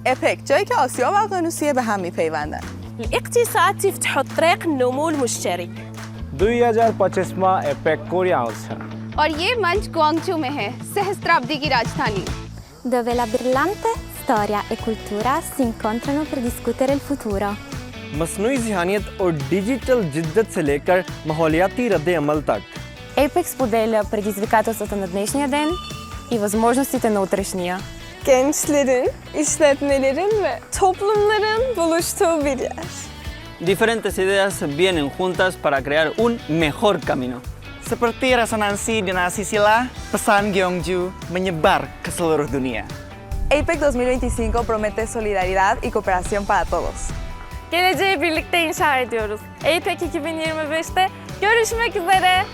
اپک جایی که آسیا و اقیانوسیه به هم میپیوندن. الاقتصاد يفتح الطريق النمو المشترك. 2025 में APEC Korea आउँछ। और ये मंच ग्वांगजू में है, सहस्त्राब्दी की राजधानी, dove la brillante storia e cultura si incontrano per discutere il futuro. मसनूई ज़हनियत और डिजिटल जिद्दत से लेकर माहौलियाती रद्द-ए-अमल तक। APEC споделя предизвикателствата на днешния ден и възможностите на утрешния. Gençlerin, işletmelerin ve toplumların buluştuğu bir yer. Diferentes ideas vienen juntas para crear un mejor camino. Seperti resonansi dinasti sila, pesan Gyeongju menyebar ke seluruh dunia. APEC 2025 promete solidaridad y cooperación para todos. Geleceği birlikte inşa ediyoruz. APEC 2025'te görüşmek üzere.